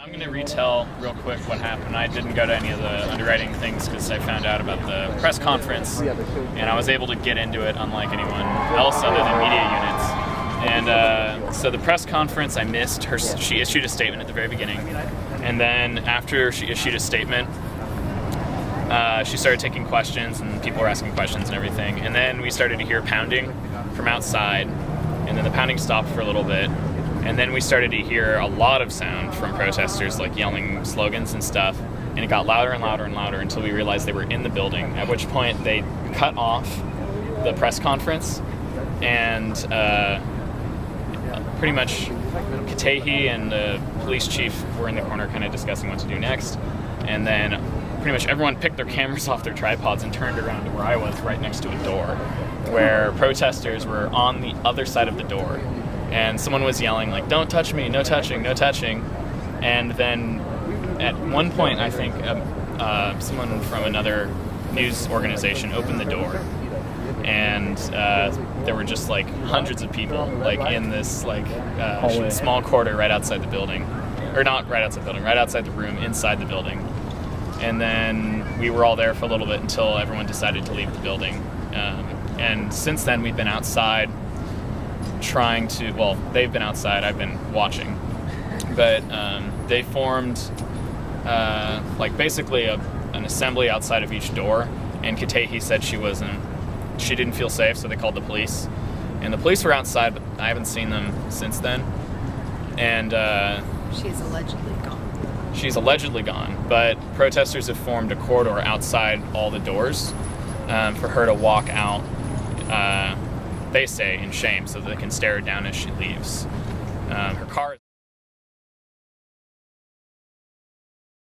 I'm going to retell real quick what happened. I didn't go to any of the underwriting things because I found out about the press conference, and I was able to get into it unlike anyone else other than media units. And so the press conference I missed. She issued a statement at the very beginning, and then after she issued a statement, she started taking questions, and people were asking questions and everything. And then we started to hear pounding from outside, and then the pounding stopped for a little bit. And then we started to hear a lot of sound from protesters, like yelling slogans and stuff. And it got louder and louder and louder until we realized they were in the building, at which point they cut off the press conference. And pretty much Katehi and the police chief were in the corner kind of discussing what to do next. And then pretty much everyone picked their cameras off their tripods and turned around to where I was, right next to a door, where protesters were on the other side of the door. And someone was yelling, like, "Don't touch me, no touching, no touching." And then at one point, I think someone from another news organization opened the door. And there were just like hundreds of people like in this like small quarter right outside the building. Or not right outside the building, right outside the room, inside the building. And then we were all there for a little bit until everyone decided to leave the building. And since then, we've been outside trying to, well, they've been outside, I've been watching. But they formed like basically an assembly outside of each door. And Katehi said she didn't feel safe, so they called the police. And the police were outside, but I haven't seen them since then. And she's allegedly gone. She's allegedly gone, but protesters have formed a corridor outside all the doors for her to walk out, they say, in shame, so that they can stare her down as she leaves. Her car